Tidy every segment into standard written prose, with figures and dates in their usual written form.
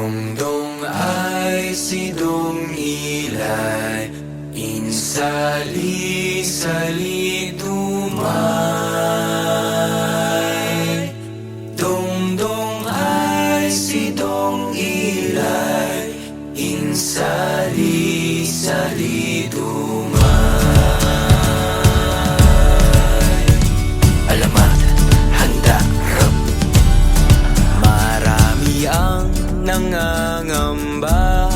Dongdong ay si Dong Ilay, insali-sali tumay. Dongdong ay si Dong Ilay, insali-sali tumay. Alamat, handa, rap. Marami ang nangangamba,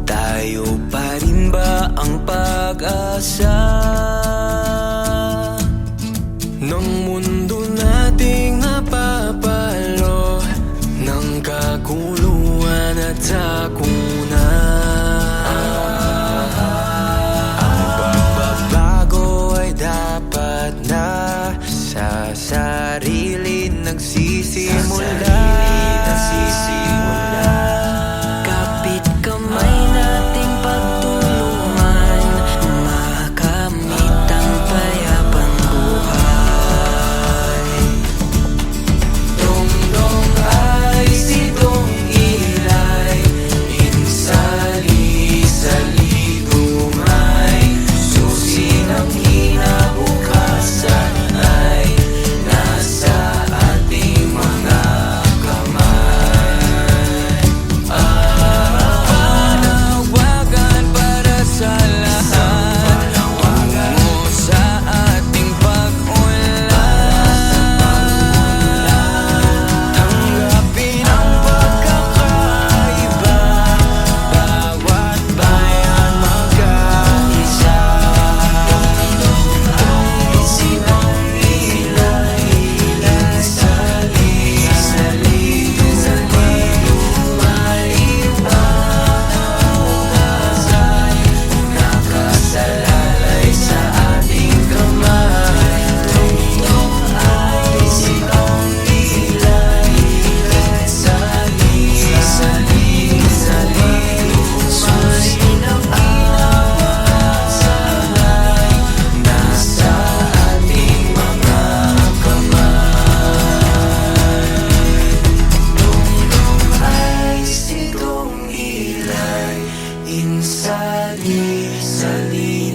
tayo pa rin ba ang pag-asa ng mundo nating napapalo ng kaguluhan at sakuna? Ang pagbabago ay dapat na sa sarili nagsisimula. Kapit kamay nating pagtulungan, makamit ang payapang buhay. Dongdong ay si Dong Ilay, insali-sali tumay. Susi ng kinabukasan ay nasa ating mga panawagan para sa lahat, tungo sa ating pag-unlad. Tanggapin ang pagkakaiba, bawat bayan magkaisa. Dongdong ay si Dong Ilay, insali-sali tumay. Nakasalalay sa ating kamay. Dongdong ay si Dong Ilay, insali-sali tumay. Susi ng kinabukasan ay nasa ating mga kamay. Dongdong ay si Dong Ilay, insali-sali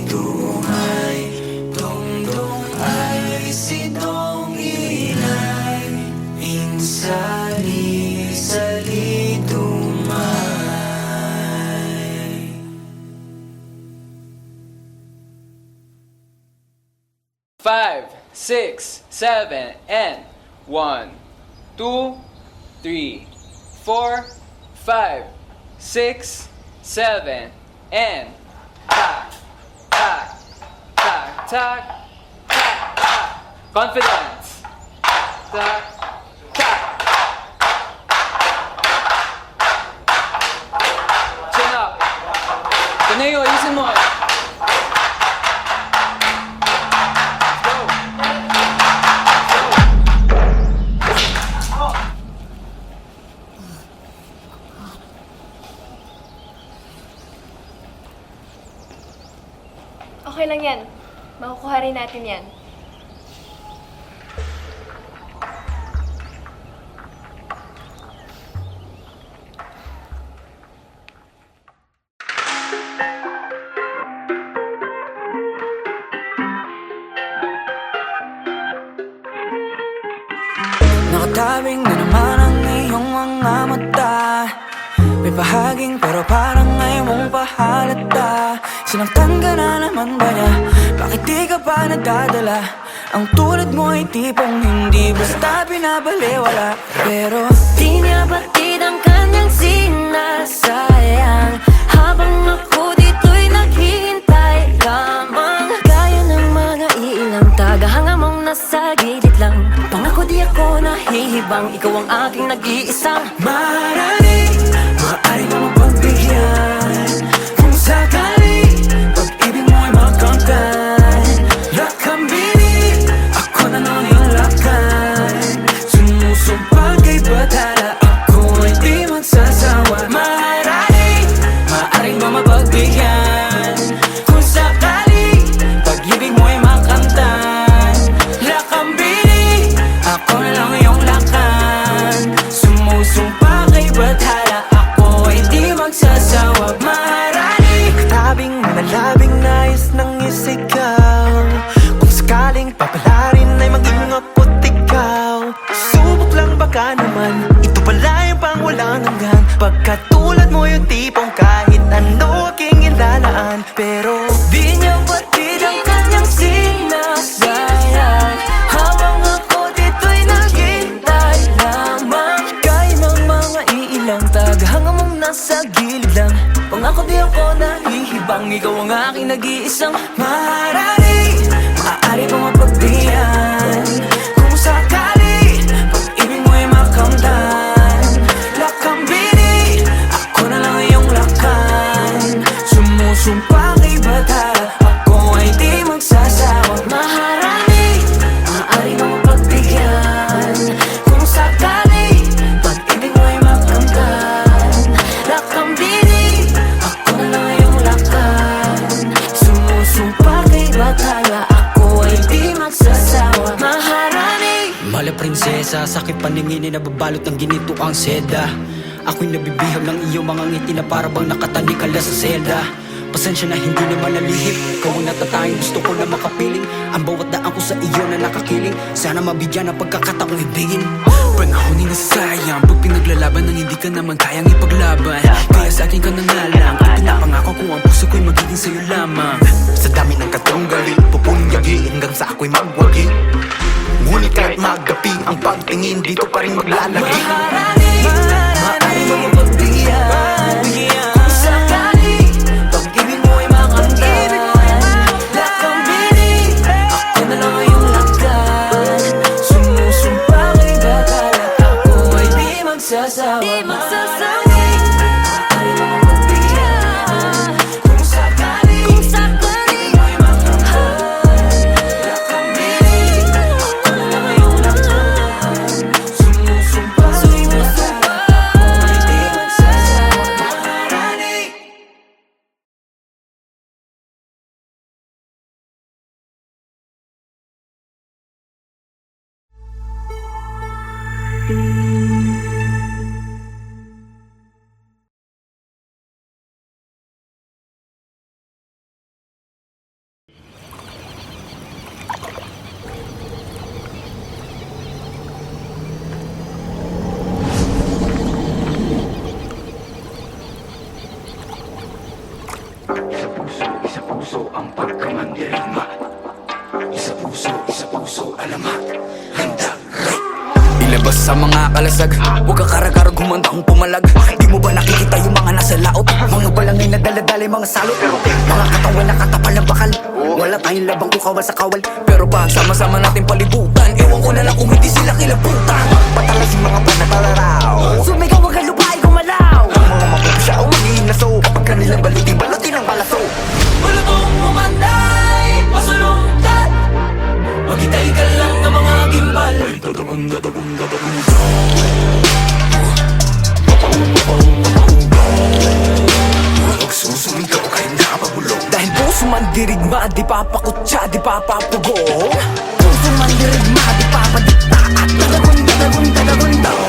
tumay. Dongdong ay si Dong Ilay, insali-sali tumay. 5, 6, 7, and 1, 2, 3, 4, 5, 6, 7, and tack, tack, tack, tack, tack, tack. Confidence. Tack, tack. Chin up. Taneo, ayusin mo. Okay lang yan. Makukuha rin natin yan. Nakatabing na naman ang iyong mga mata, may bahaging pero parang ngayon mong pahalata. Sinaktan ka na naman ba niya? Bakit di ka pa nadadala? Ang tulad mo ay tipong hindi basta binabaliwala. Pero di niya batid ang kanyang sinasayang, habang ako dito'y naghihintay lamang. Gaya ng mga ilang tagahanga mong nasa gilid lang. Pangako di ako nahihibang, ikaw ang aking nag-iisang maaari mo mapagbigyan. Kung sakali pag-ibig mo ay makamtan, lakambili ako na ng iyong lakan. Sumusumpang kay batala, ako ay di magsasawa. Maaaring mo mapagbigyan. Kung sakali pag-ibig mo ay makamtan, lakambili ako na lang iyong lakan. Sumusumpa hanggang pagkatulad mo yung tipong kahit ano aking ilalaan. Pero di niya batid ang kanyang sinasayang habang ako dito'y naghintay lamang. Kaya ng mga iilang tagahanga mong nasa gilid lang. Pangako di ako nahihibang, ikaw ang aking nag-iisang maharani. Maaari pang mapagdiyan kung sakali pag-ibig mo'y makamtan. Lakambini, ako na lang iyong lakan. Sumusumpa kay batala, ako ay di magsasawa. Maharani, maaari pang mapagbigyan kung sakali pag-ibig mo'y makamtan. Lakambini, ako na lang iyong lakan. Sumusumpa kay batala, Mala prinsesa, sakit paningin na nababalot ng ginito ang seda. Ako'y nabibihag ng iyong mga ngiti na parabang nakatalikala sa selda. Pasensya na hindi naman nalihip, ikaw ang natatanging gusto ko na makapiling. Ang bawat daan ko sa iyo na nakakiling, sana mabigyan ng pagkakataong ibigin. Panahon ay nasasayang pag pinaglalaban ng hindi ka naman kayang ipaglaban. Kaya sa akin ka na nga lang, pinapangako ko ang puso ko'y magiging sa'yo lamang. Sa dami ng katunggali, pupunyagi hanggang sa ako'y magwagi. Ngunit kahit magapi ang pagtingin, dito pa rin maglalagi. Maharani, maaari mo mapagbigyan kung sakali pag-ibig mo ay makamtan. Lakambini, ako na lang iyong lakan. Sumusumpa kay batala, ako ay di magsasawa. Maaari mo mapagbigyan kung sakali pag-ibig mo ay makamtan. Lakambini, ako na lang iyong lakan. Sumusumpa kay batala, ako ay di magsasawa. Maharani. Isa puso ang pagkamandirigma. Isa puso, alamat. Handa, Ilabas sa mga kalasag, huwag kang karagarag, humandang pumalag. Di mo ba nakikita yung mga nasa laot? Mga balangay na daladalay, mga salot. Mga katawan na katapal ng bakal. Wala tayong labang kung kawal sa kawal. Pero pag sama-sama natin palibutan, ewan ko na lang kung hindi sila kilabutan. patalas yung mga panatalaraw. Sumigaw wag kang lupay gumalaw. Ang mga mapupsya o mag-iinaso, kapag kanilang balutin ang balaso. Balutong umanday, pasulungkat. Maghintay ka lang ng mga gimbal. Susumigaw kahit nakapabulong. Dahil puso man dirigma, di papakutsa, di papapugong. Puso man dirigma, di papadikta at dadagun.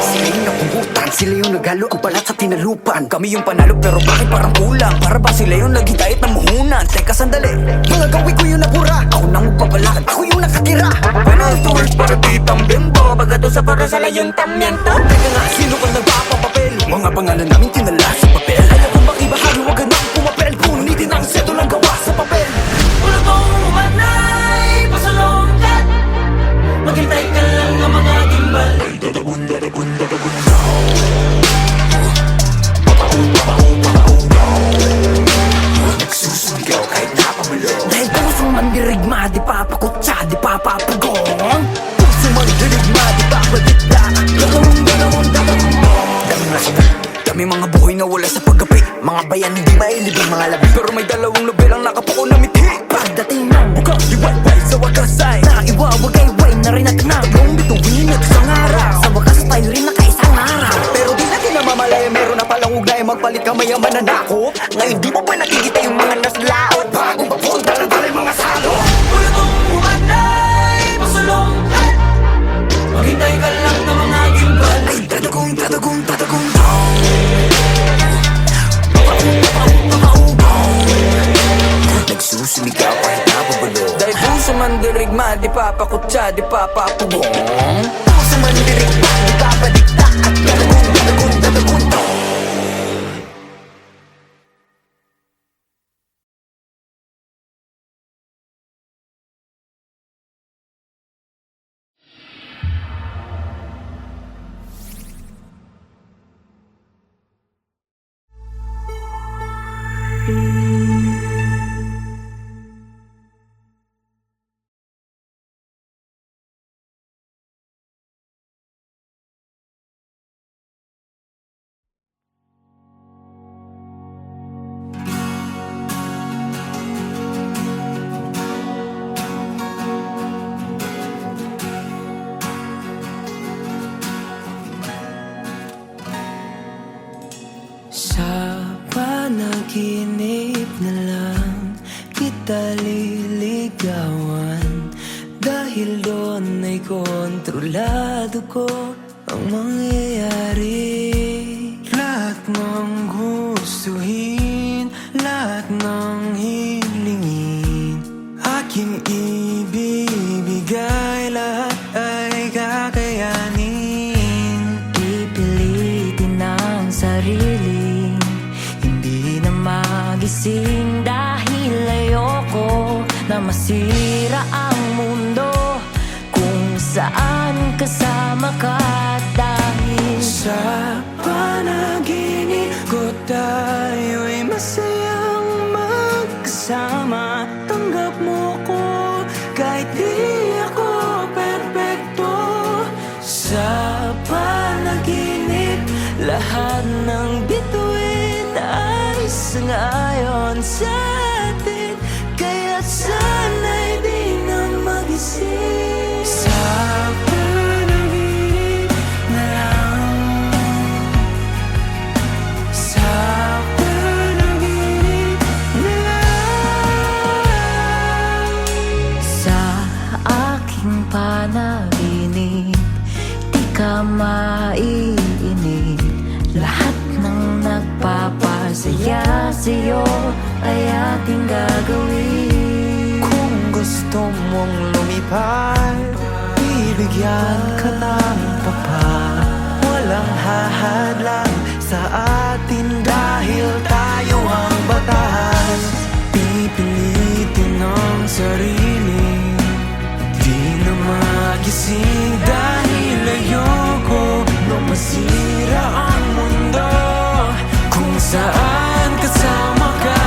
Sila yung napugutan, sila yung naghalo ang balat sa tinalupan. Kami yung panalo pero bakit parang kulang? Para ba sila yung naghintayat ng muhunan? Teka sandali, mga gawi ko yung napura. Ako nang magpapalakad, ako yung nakatira. Panahal to work para di tambembo. Bagato sa para sa layong tamyento. Teka nga, sino ka nagpapapapel? Mga pangalan namin tinala sa papel. Alam kong makibahagi, wag ka nang pumapel. Punitin ang seto lang gawa sa papel. Balutong umanday, pasulungkat. Maghintay ka lang ng mga gimbal. Nagsusumigaw kahit napabulong. Dahil puso man dirigma, di papakutsa, di papapugong. Puso man dirigma, di papadikta. Dadagun. Daming nasunod, Daming mga buhay na wala sa paggapi. mga bayan hindi mailibing mga labi. Pero may dalawang nobel ang nakapuko na mithi. Pagdating ng bukas, liwayway sa wakas ay naiwawagayway na rin at nagong bituin at isang araw. Sa wakas tayo rin nakaisang araw. Pero di natin namamalaya, meron na palang ugnay. Magpalit ka may mananakop. Ngayon di mo ba nakikita yung mga nasa laot? Bagong papunta ng talay mga salo. Balutong umanday, pasulungkat. Maghintay ka lang ng mga gimbal. Ay dadagun. Nagsusumigaw kahit napabulong. Dahil puso man dirigma, di papakutsa, di papapugong. Puso man dirigma, di papadikta at dadagun. Sa panaginip na lang kita liligawan, dahil doon ay kontrolado ko ang mangyayari. Lahat ng gustuhin, lahat ng hilingin, aking ibibigay, lahat ay kakayanin. Pipilitin ang sarili, hindi na magising, dahil ayoko na masira ang mundo kung saan kasama ka. Dahil Sa panaginip ko tayo'y masayang magkasama. Tanggap mo ko kahit di ako perpekto. Sa panaginip, lahat ng bituin ay sangayon sa atin, kaya sana'y di na magising. Sa panaginip na lang, sa panaginip na lang. sa aking panaginip, di ka maiinip. Lahat ng nagpapasaya sa'yo ay ating gagawin. Kung gusto mong lumipad, bibigyan ka ng papa. Walang hahadlang sa atin dahil tayo ang batas. Pipilitin ang sarili, di na magising, dahil ayoko na masira ang mundo kung saan kasama ka.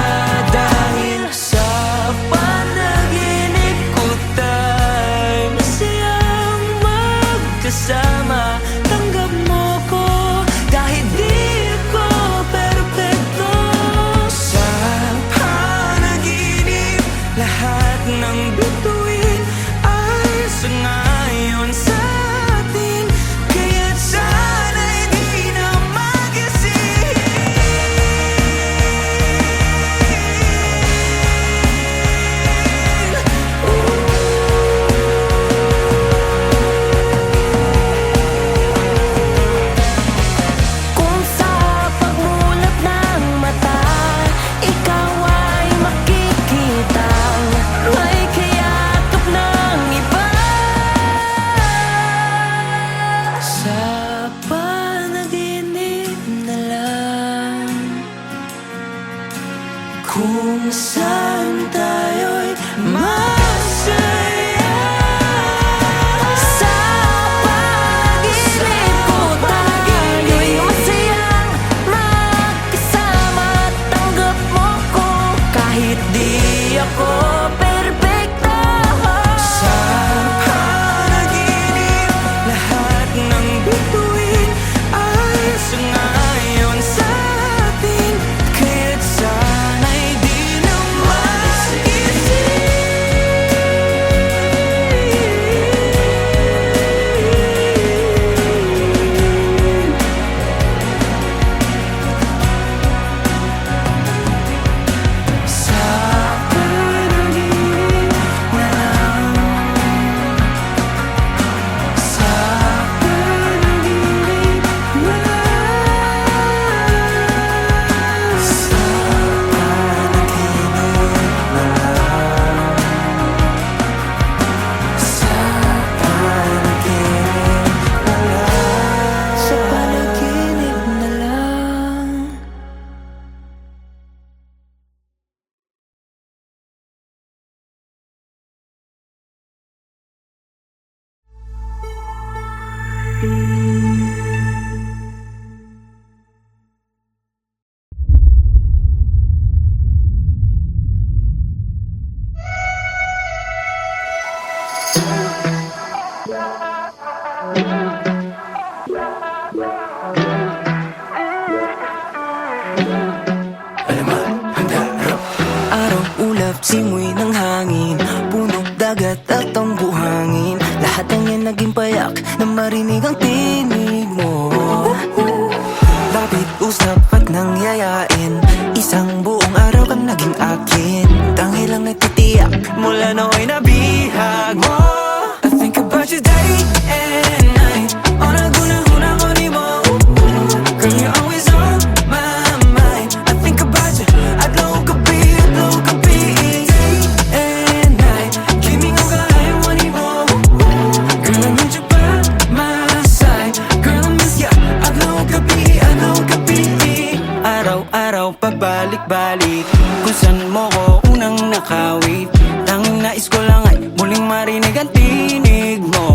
Dahil sa panaginip ko tayo masayang magkasama. Tanggap mo ko kahit di ako perpekto. Sa panaginip, lahat ng bituin ay sangayon sa atin, kaya't sana'y di na magising. Kung sa pagmulat ng mata, ikaw ay makikita may kayakap ng iba. Sa panaginip na lang, kung saan tayo'y masaya. Sa panaginip ko tayo'y masayang magkasama. Tanggap mo ko kahit di ako perpekto. Sa panaginip, lahat ng bituin ay sangayon sa atin, kaya't sana'y di na magising. Alamat, handa, rap. Araw, ulap, simoy ng hangin, puno, dagat at ang buhangin. Lahat ng yan naging payak na marinig ang tinig mo. Lapit, usap at nangyayain, isang buong araw kang naging akin. Tanging lang nagtitiyak mula nooy nabihag mo. I think about you day and night, on a gunahuna ko ni mo. Girl, you're always on my mind. I think about you, adlaw gabi, day and night. Kimi nga kaya mo ni mo. Girl, I need you by my side. Girl, I miss ya, adlaw gabi. Araw-araw pabalik-balik, kung saan mo ko unang nakawit. Tanging nais ko lang ay muling marinig ang tinig mo.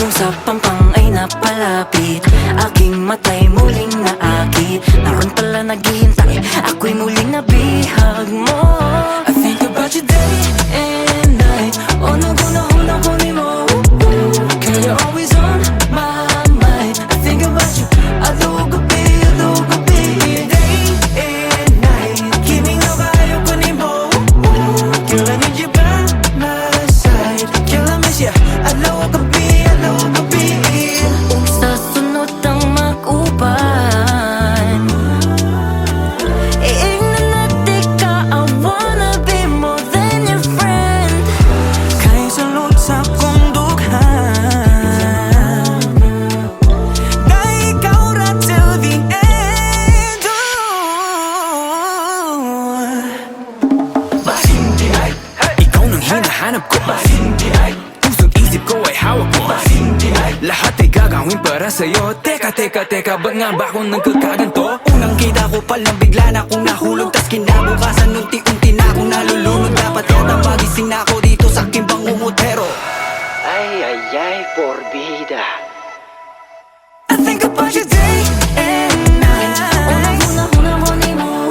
Nung sa pampang ay napalapit, aking matay muling naakit. Naroon pala naghihintay, ako'y muling nabihag mo. I think about you day and night, oh nagunahuna ko ni mo. Girl, you're always on my mind. I think about you, adlaw gabi, day and night. Kimi nga kaya ko ni mo. Girl, I need you by my side. Girl, I miss ya, adlaw gabi. Kung sa sunod ang mag-uban, iingnan ka, I wanna be more than your friend. Kaya salot sa kong dughan, dahil ikaw ra till the end. Masindi ay, ikaw nang hinahanap ko. Masindi ay, puso't isip ko ay hawak mo. Masindi ay, lahat ay gagawin para sa'yo. Teka, ba't nga ba ako nagkakaganto? Unang kita ko palang bigla na akong nahulog, tas kinabukasan unti-unti na akong nalulunod. Dapat yata magising na ako dito sa aking bangungutero. ay, porbida. I think about you day and night. Una-una mo ni mo,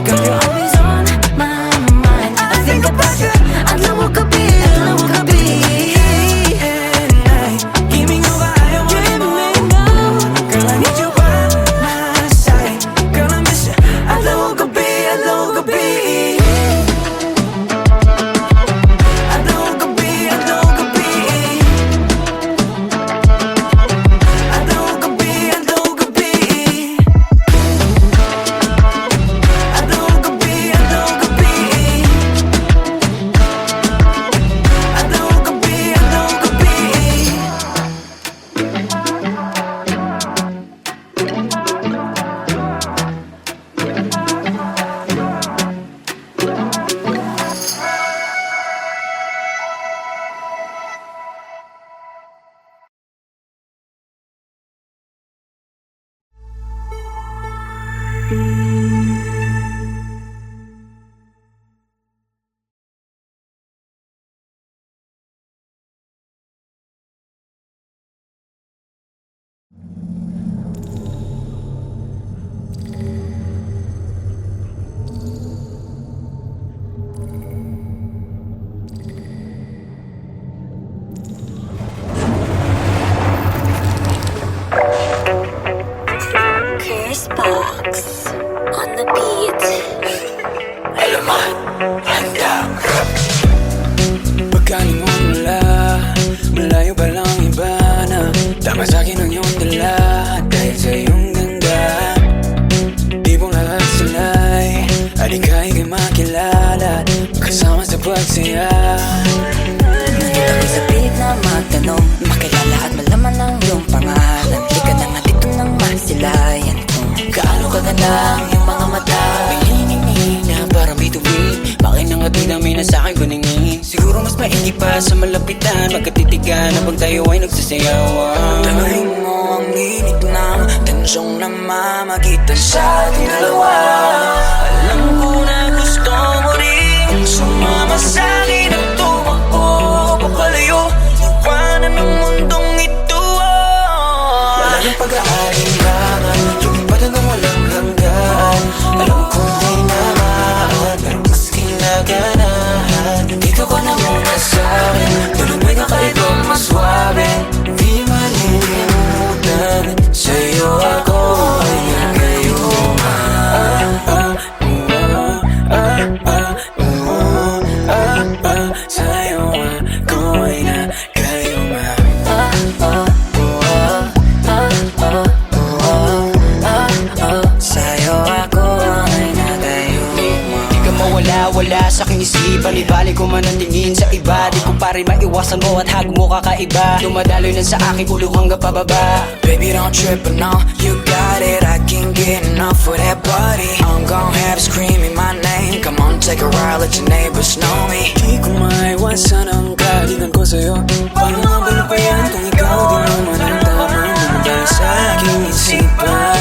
girl, you're always on my mind. I think about you, adlaw gabi, And night, kimi nga kaya mo ni mo. Girl, I need you by my side. Girl, I miss ya, adlaw gabi. Adlaw gabi, adlaw gabi. Adlaw gabi, adlaw gabi. Adlaw gabi, adlaw gabi. Adlaw gabi, adlaw gabi. Chris Box on the beat. Alamat, handa, rap. Pagkaling mo mula, malayo pa lang iba na. Tama sa'kin ang iyong dala, dahil sa iyong ganda. Tipong lahat sila'y alikay kay makilala, kasama sa pagsaya. Nandito ko'y sa pilit na magtanong, makilala at malaman ang iyong pangalan. Di ka na nga dito nang masilayan kung gaano kaganda ang iyong mga mata. May hining na parang bituin, makinangatid namin na sa'kin kuningin. Siguro mas maigi pa sa malapitan, magkatitigan habang tayo ay nagsasayawan. Tangahin mo ang init ng tensyong namamagitan sa ating dalawa. Alam ko na gusto mo rin sumama sa'kin at tumakbo papalayo, iwanan ang mundong ito. Wala nang pag-aalinlangan, lumipad hanggang walang hanggan. Alam ko di naman, pero mas kinaganahan. Dito ka na muna sa'kin, tulad may kakaibang maswabe. Di malilimutan, sa'yo ako ay nagayon. Di panibali ko man ang tingin sa iba, di ko pa rin maiwasan mo at hag mo kakaiba. Dumadaloy na sa aking ulo hanggang pababa. Baby, don't trip, but no, you got it. I can't get enough of that body. I'm gon' have screaming my name. Come on, take a ride, let your neighbors know me. Di ko maiwasan ang kaibigan ko sa'yo. Paano mabalo pa yan kung ikaw di naman ang tamang lumabas sa aking isipan?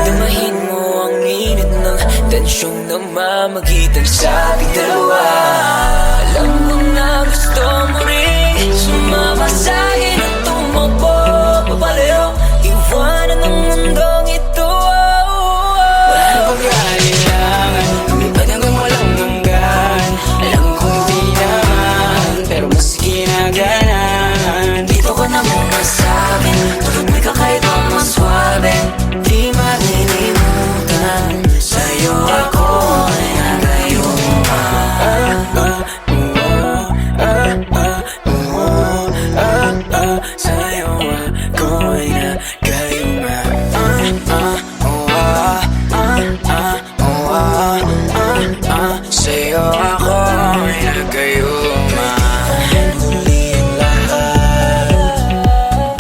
Damahin mo ang init ng tensyong namamagitan sa ating dalawa. Alam mo na gusto mo rin sumama sa'kin at tumakbo papalayo, iwanan ang mundong ito. Walang pag-aalilangan, lumipad hanggang walang hanggan. Alam kong di naman, pero mas ginaganan. Dito ka na muna sa'kin, tuloy ka kahit ang mas swabe. Di malilimutan, sa'yo ako ay nagayuma. Sa'yo ako ay nagayuma. Sa'yo ako ay nagayuma. Huli ang lahat,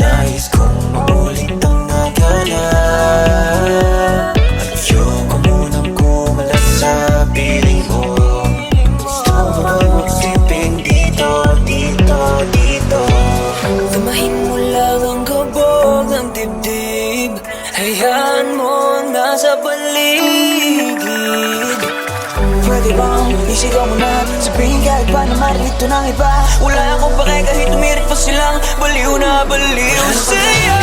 nais kong maulit ang naganap. At ayoko munang kumalas sa piling mo. Gusto mo ba magsiping dito, dito, dito? Damahin mo lang ang kabog ng dibdib. Hayaan mo ang nasa paligid. Pwede bang isigaw mo na, sabihin kahit pa na marilito ng iba. Wala akong pake kahit umirit pa silang baliw na baliw sa'yo.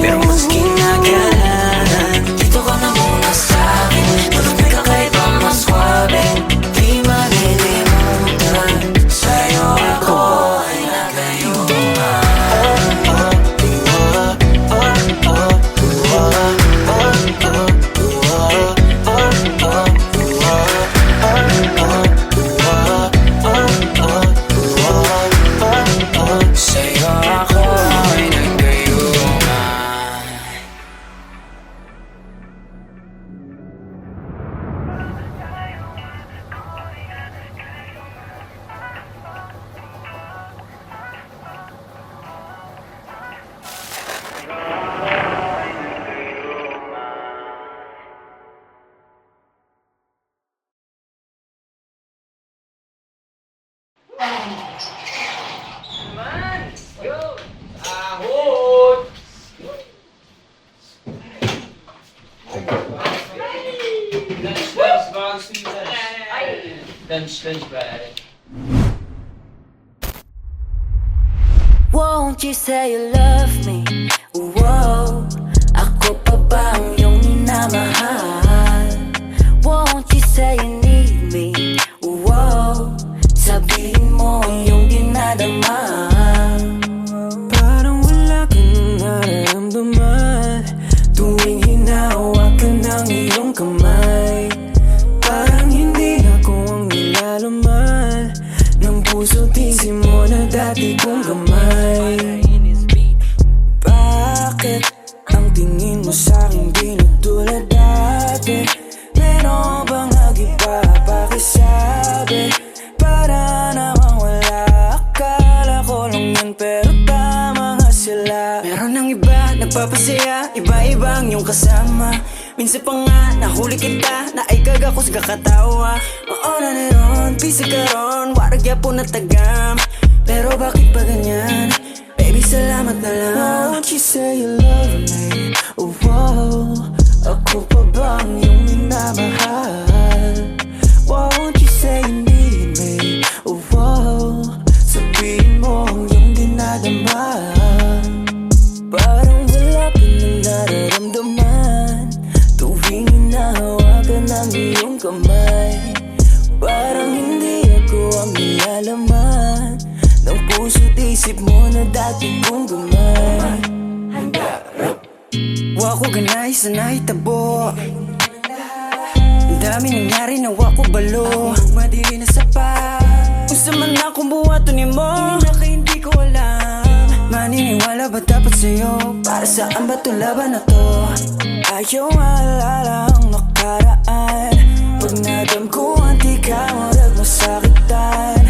Pero mas ginagalan, dito ka na muna sa'kin. Tulog ka kahit pa mas swabe. Di malilimutan, sa'yo ako ay nagayuma. Sa'yo ako ay nagayuma. Lunch ba? Won't you say you love me? Whoa, ako pa ba ang iyong minamahal? Won't you say you need me? Whoa, sabihin mo ang iyong dinadama. Parang wala kang nararamdaman tuwing hinahawakan ng iyong kamay. Parang hindi ako ang nilalaman ng puso't isip mo na dati kong gamay. Bakit ang tingin mo sa'kin di na tulad dati? Meron bang nag-iba pakisabi? Para namang wala, akala ko lang yan pero tama nga sila. Meron ng iba nagpapasaya, iba-ibang yung kasama. Minsan pa nga nahuli kita, naikag ako sa kakatawa. Oo na niron, pisa ka ron, waragya po na tagam. Pero bakit ba ganyan? Baby, salamat na lang. Won't you say you love me? Wow, ako pa ba ang iyong minamahal? Won't you say you need me? Wow, sabihin mo ang iyong dinadama. Parang wala ka nang nararamdaman tuwing hinahawakan ng iyong kamay. Parang hindi ako ang nilalaman ng puso't isip mo na dati kong gamay. Wako ganay sa nahitabo, ang dami nangyari na wako balo. Madili na sapat, kung sa man akong buhato ni mo, hindi na ka hindi ko alam. Mani naniniwala ba dapat sa'yo? Para saan ba to laban na to? Ayaw maalala ang nakaraan. Pag nadamkuhan di ka marag masakitan.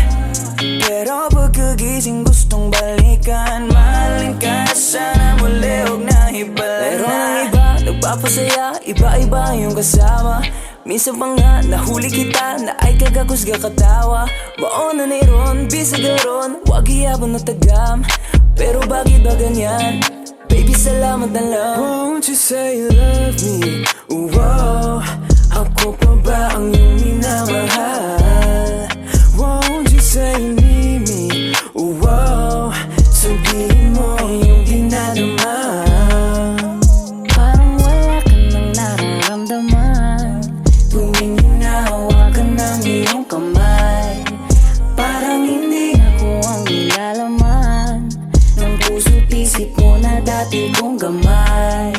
Pero pagkagising gustong balikan. Mahalin ka sana muli, huwag na hibala. Pero ang iba nagpapasaya, iba-iba yung kasama. Minsan pa nga nahuli kita na ay kagakusga katawa. Baon na ron, bisag ron, wag iyabon na tagam. Pero bakit ba ganyan? Baby, salamat na lang. Won't you say you love me? Wow, ako pa ba ang iyong minamahal? Won't you say you need me? Wow, sabihin mo yung dinadama. Parang wala ka nang nararamdaman Tuwing hinahawakan ng iyong kamay. Parang hindi ako ang nilalaman ng puso't isip mo na dati kong gamay.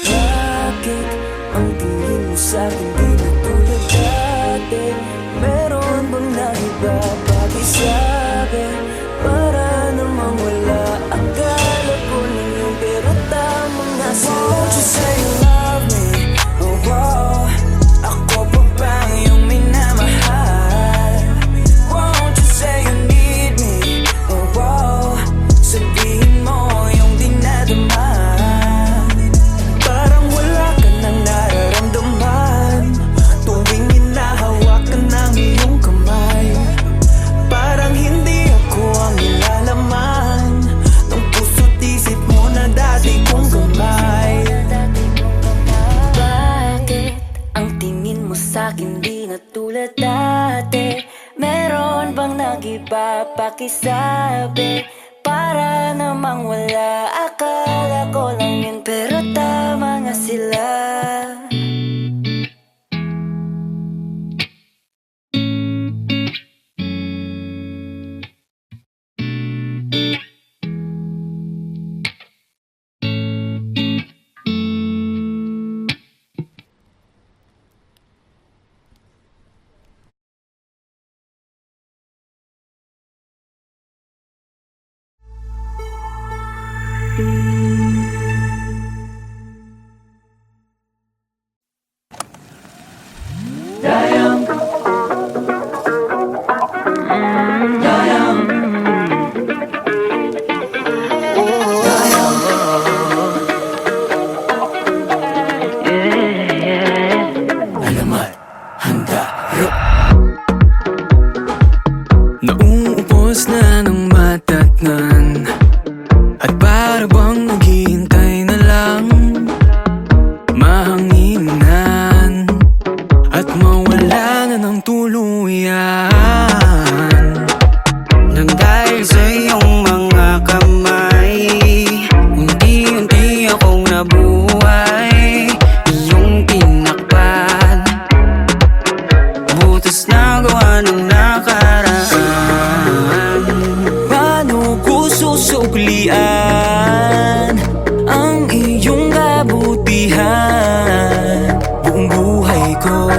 Bakit ang tingin mo sa'kin di na tulad dati? Meron bang naiba pakisabi? Para namang wala, akala ko lang yun pero tama nga sila. Won't you say you love me? Oh wow, ako pa ba ang iyong minamahal? Won't you say you need me? Oh wow, sabihin mo yung dinadama. Parang wala ka nang nararamdaman tuwing hinahawakan ng iyong kamay. Parang hindi ako ang nilalaman ng puso't isip mo na dati kong gamay. Bakit ang tingin mo sa'kin di na tulad dati? Meron bang nag-iba pakisabi? Para namang wala, akala ko lang yun pero tama nga sila. Nauubos na ng matatnan at para bang naghihintay na lang mahanginan at mawala na ng tuluyan. Nang dahil sa iyong mga kamay, unti-unti akong nabuhay. Iyong tinakpan, butas na gawa ng nakaraan. Paano ko susuklian ang iyong kabutihan? Buong buhay ko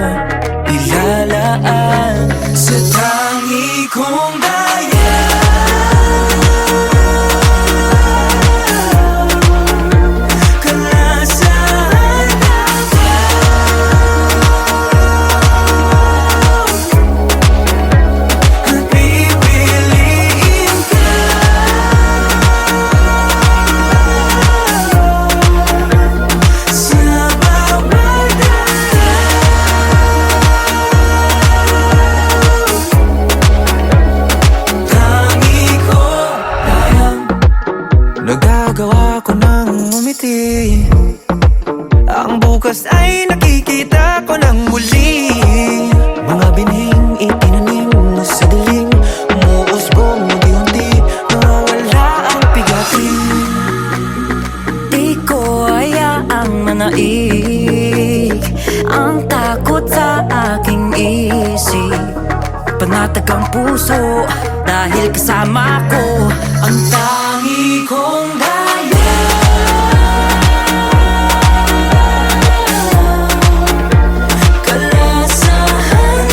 ilalaan sa tangi kong daya. Kalasahan at pipiliin ka sa bawat tangi ko dayang. Nagagawa ko ng umiti. Ang bukas ay nakikita ko ng muli. Mga binhing itinanim sa dilim, umuusbong unti-unti, nawawala ang pigatin. Di ko hayaang manaig ang takot sa aking isip. Panatag ang puso dahil kasama ko ang tangi kong daya. Kalasahan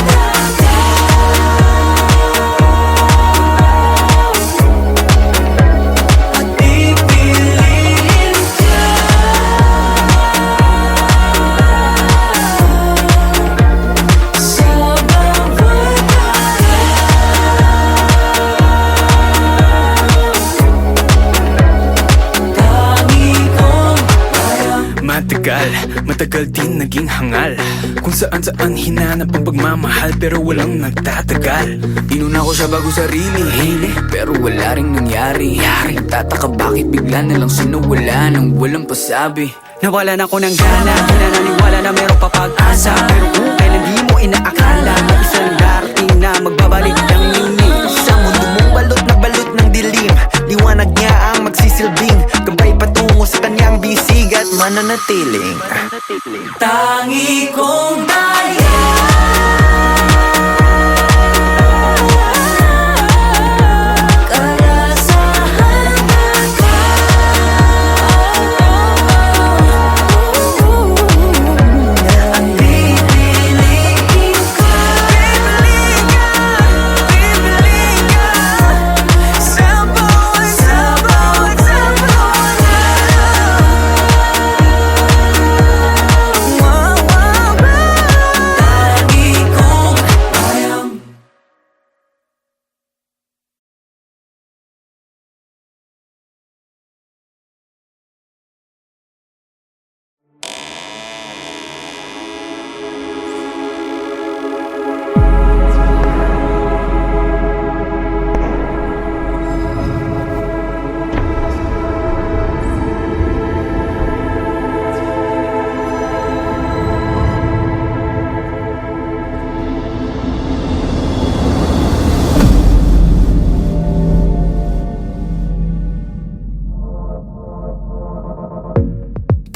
matagal, matagal din naging hangal. Kung saan hinanap ang pagmamahal pero walang nagtatagal. Inuna ko siya bago sarili, pero wala ring nangyari. Tataka bakit bigla na lang sinawala nang walang pasabi. Nawalan ako ng gana, di na naniwala na meron pa pag-asa. Pero kung kailan di mo inaakala na isang darating na magbabalik ang linis. Sa mundo mong balot ng dilim, liwanag niya ang magsisilbing gabay patungo sa kanyang bisig at mananatiling. Tangi kong daya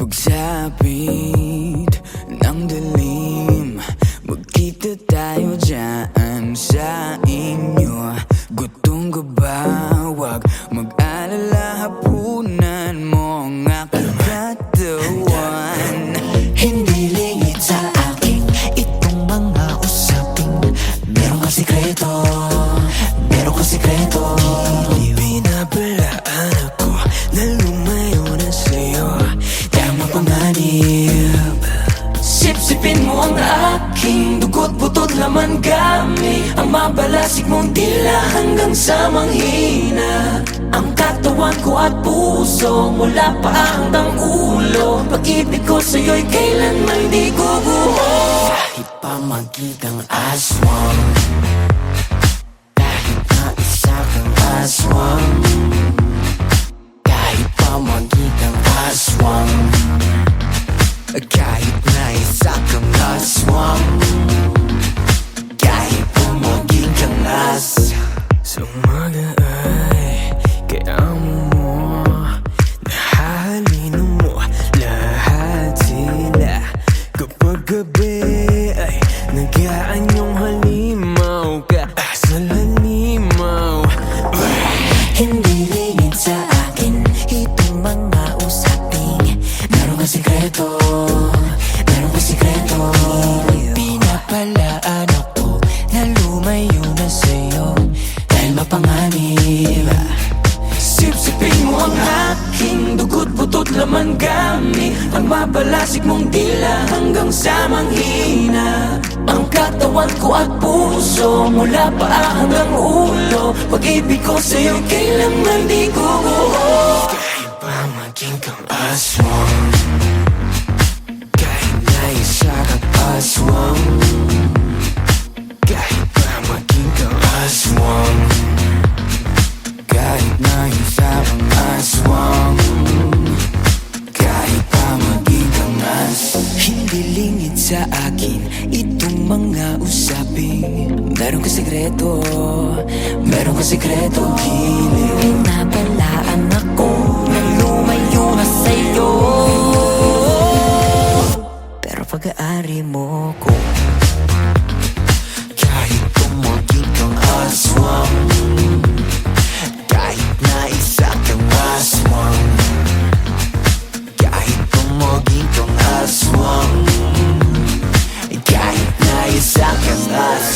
pagsapit ng dilim, magkita tayo dyan sa inyo. Gutong gabawag, mag-alala, hapunan mo ang aking katawan. Hindi lingit sa akin itong mga usaping meron kang sikreto, meron kang sikreto. Binabalaan ako na lumayo na sa'yo. Panganib, Sipsipin mo ang aking dugo't butot laman gamit. Ang mabalasik mong dila hanggang sa manghina. Ang katawan ko at puso mula pa hanggang ulo. Pag-ibig ko sa'yo'y kailanman di guguho. kahit pa magkitang aswang, kahit na isa kang aswang, kahit pa magkitang aswang, kahit na isa kang aswang, kahit pa magkitang as. Sa umaga ay kailangan mo, nahalina mo lahat sila. Kapag gabi ay nag-aanyong halimaw ka sa halimaw. Hindi lingid sa akin itong mga usaping meron kang sikreto, meron kang sikreto. Pinapalaan ako na lumayo na sa'yo dahil mapanganib. Sipsipin mo ang aking dugo't butot laman gamit. Ang mabalasik mong dila hanggang sa manghina. Ang katawan ko at puso mula pa hanggang ulo. Pag-ibig ko sa'yo'y kailanman di guguho. Kahit pa maging kang aswang, kahit na isa kang aswang, kahit pa maging kang aswang, kahit na isa kang aswang, kahit pa maging kang as. Hindi lingid sa akin itong mga usaping meron ka sikreto, meron ka sikreto. Pinabalaan ako na lumayo na sa'yo. Pero pag-aari mo ko, kahit tumagin kang aswang, kahit na isa kang aswang, kahit tumagin kang aswang, kahit na isa kang as.